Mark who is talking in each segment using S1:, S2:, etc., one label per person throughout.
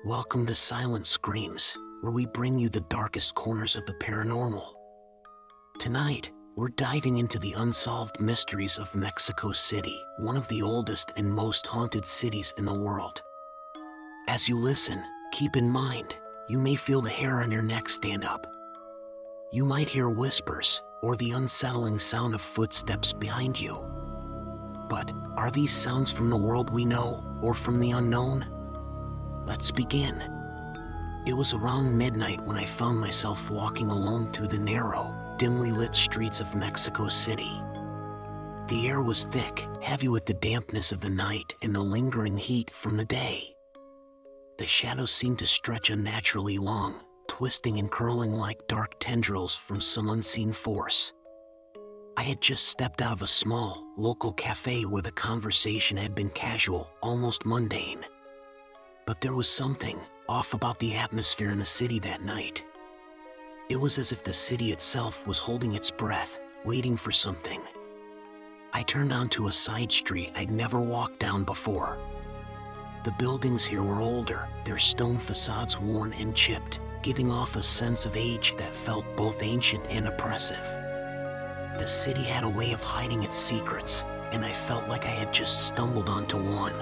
S1: Welcome to Silent Screams, where we bring you the darkest corners of the paranormal. Tonight, we're diving into the unsolved mysteries of Mexico City, one of the oldest and most haunted cities in the world. As you listen, keep in mind, you may feel the hair on your neck stand up. You might hear whispers, or the unsettling sound of footsteps behind you. But, are these sounds from the world we know, or from the unknown? Let's begin. It was around midnight when I found myself walking alone through the narrow, dimly lit streets of Mexico City. The air was thick, heavy with the dampness of the night and the lingering heat from the day. The shadows seemed to stretch unnaturally long, twisting and curling like dark tendrils from some unseen force. I had just stepped out of a small, local cafe where the conversation had been casual, almost mundane. But there was something off about the atmosphere in the city that night. It was as if the city itself was holding its breath, waiting for something. I turned onto a side street I'd never walked down before. The buildings here were older, their stone facades worn and chipped, giving off a sense of age that felt both ancient and oppressive. The city had a way of hiding its secrets, and I felt like I had just stumbled onto one.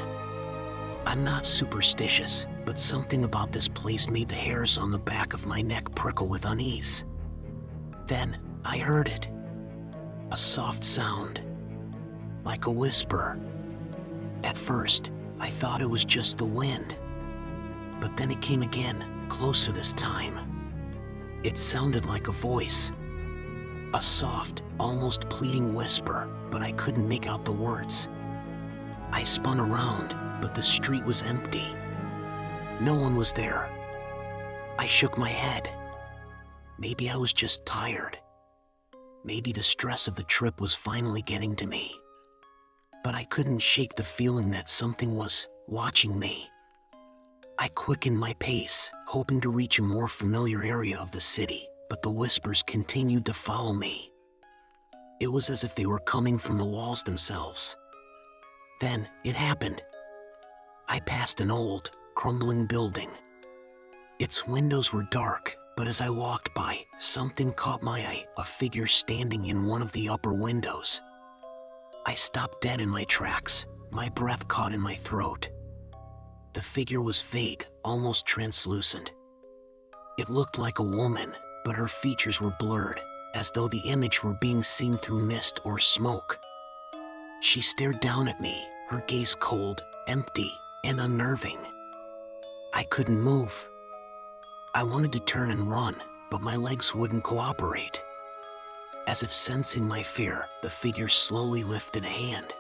S1: I'm not superstitious, but something about this place made the hairs on the back of my neck prickle with unease. Then, I heard it. A soft sound. Like a whisper. At first, I thought it was just the wind. But then it came again, closer this time. It sounded like a voice. A soft, almost pleading whisper, but I couldn't make out the words. I spun around, but the street was empty. No one was there. I shook my head. Maybe I was just tired. Maybe the stress of the trip was finally getting to me. But I couldn't shake the feeling that something was watching me. I quickened my pace, hoping to reach a more familiar area of the city, but the whispers continued to follow me. It was as if they were coming from the walls themselves. Then, it happened. I passed an old, crumbling building. Its windows were dark, but as I walked by, something caught my eye, a figure standing in one of the upper windows. I stopped dead in my tracks, my breath caught in my throat. The figure was vague, almost translucent. It looked like a woman, but her features were blurred, as though the image were being seen through mist or smoke. She stared down at me, her gaze cold, empty, and unnerving. I couldn't move. I wanted to turn and run, but my legs wouldn't cooperate. As if sensing my fear, the figure slowly lifted a hand.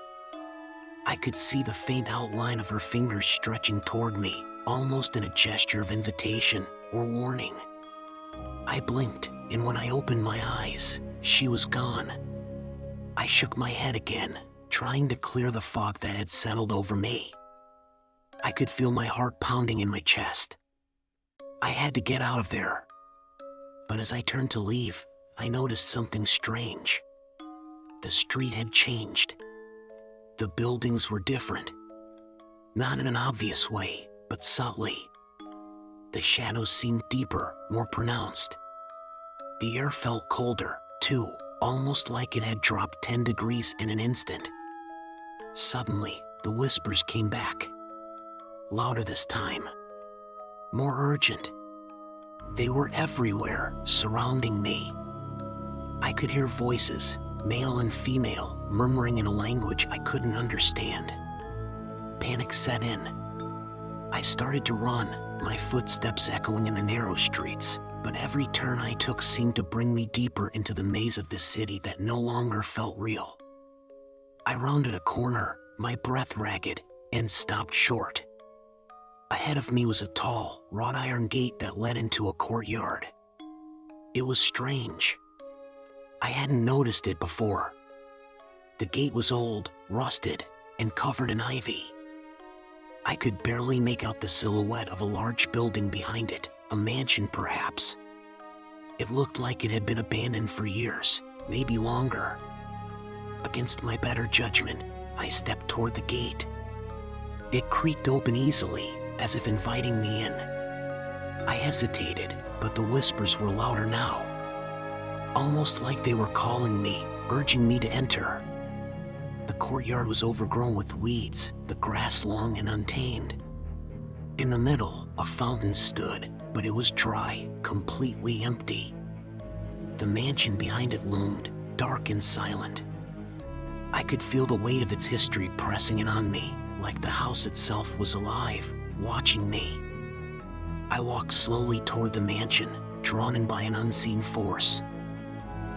S1: I could see the faint outline of her fingers stretching toward me, almost in a gesture of invitation or warning. I blinked, and when I opened my eyes, she was gone. I shook my head again, trying to clear the fog that had settled over me. I could feel my heart pounding in my chest. I had to get out of there. But as I turned to leave, I noticed something strange. The street had changed. The buildings were different. Not in an obvious way, but subtly. The shadows seemed deeper, more pronounced. The air felt colder, too, almost like it had dropped 10 degrees in an instant. Suddenly, the whispers came back. Louder this time. More urgent. They were everywhere, surrounding me. I could hear voices, male and female, murmuring in a language I couldn't understand. Panic set in. I started to run, my footsteps echoing in the narrow streets, but every turn I took seemed to bring me deeper into the maze of this city that no longer felt real. I rounded a corner, my breath ragged, and stopped short. Ahead of me was a tall, wrought iron gate that led into a courtyard. It was strange. I hadn't noticed it before. The gate was old, rusted, and covered in ivy. I could barely make out the silhouette of a large building behind it, a mansion perhaps. It looked like it had been abandoned for years, maybe longer. Against my better judgment, I stepped toward the gate. It creaked open easily, as if inviting me in. I hesitated, but the whispers were louder now, almost like they were calling me, urging me to enter. The courtyard was overgrown with weeds, the grass long and untamed. In the middle, a fountain stood, but it was dry, completely empty. The mansion behind it loomed, dark and silent. I could feel the weight of its history pressing in on me, like the house itself was alive, watching me. I walked slowly toward the mansion, drawn in by an unseen force.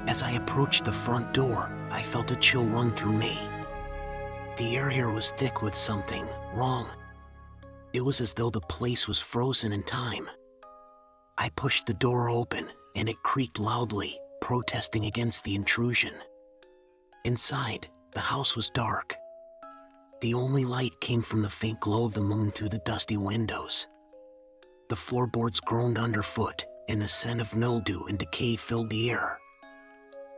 S1: As I approached the front door, I felt a chill run through me. The air here was thick with something wrong. It was as though the place was frozen in time. I pushed the door open, and it creaked loudly, protesting against the intrusion. Inside, the house was dark. The only light came from the faint glow of the moon through the dusty windows. The floorboards groaned underfoot, and the scent of mildew and decay filled the air.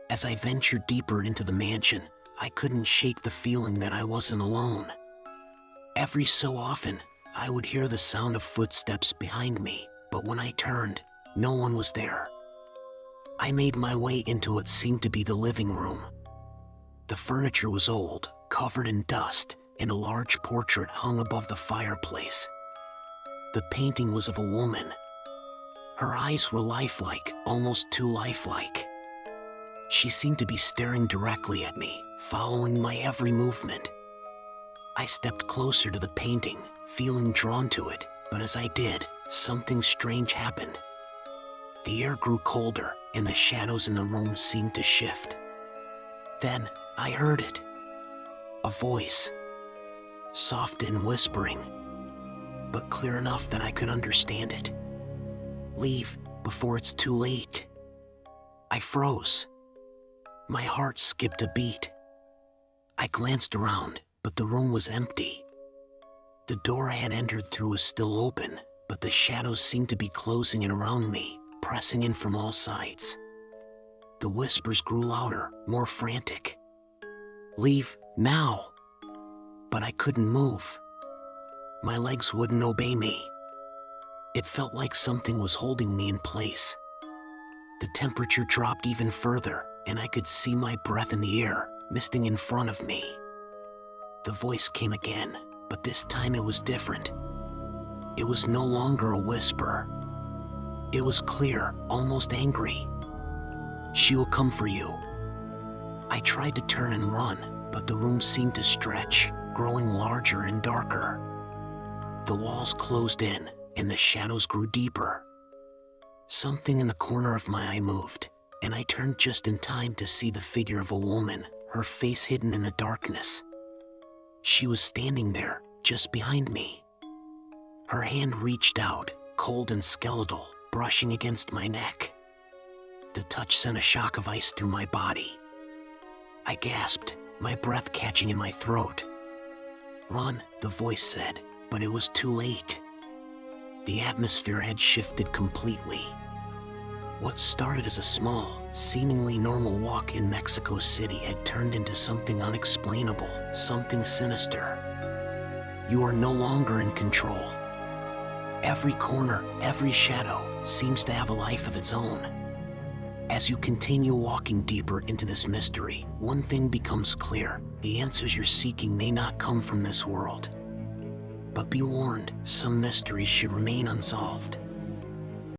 S1: As I ventured deeper into the mansion, I couldn't shake the feeling that I wasn't alone. Every so often, I would hear the sound of footsteps behind me, but when I turned, no one was there. I made my way into what seemed to be the living room. The furniture was old, covered in dust, and a large portrait hung above the fireplace. The painting was of a woman. Her eyes were lifelike, almost too lifelike. She seemed to be staring directly at me, following my every movement. I stepped closer to the painting, feeling drawn to it, but as I did, something strange happened. The air grew colder, and the shadows in the room seemed to shift. Then, I heard it. A voice. Soft and whispering, but clear enough that I could understand it. Leave before it's too late. I froze. My heart skipped a beat. I glanced around, but the room was empty. The door I had entered through was still open, but the shadows seemed to be closing in around me, pressing in from all sides. The whispers grew louder, more frantic. Leave, now. But I couldn't move. My legs wouldn't obey me. It felt like something was holding me in place. The temperature dropped even further, and I could see my breath in the air, misting in front of me. The voice came again, but this time it was different. It was no longer a whisper. It was clear, almost angry. She will come for you. I tried to turn and run, but the room seemed to stretch, growing larger and darker. The walls closed in, and the shadows grew deeper. Something in the corner of my eye moved, and I turned just in time to see the figure of a woman, her face hidden in the darkness. She was standing there, just behind me. Her hand reached out, cold and skeletal, brushing against my neck. The touch sent a shock of ice through my body. I gasped, my breath catching in my throat. Run, the voice said, but it was too late. The atmosphere had shifted completely. What started as a small, seemingly normal walk in Mexico City had turned into something unexplainable, something sinister. You are no longer in control. Every corner, every shadow, seems to have a life of its own. As you continue walking deeper into this mystery, one thing becomes clear: the answers you're seeking may not come from this world. But be warned, some mysteries should remain unsolved.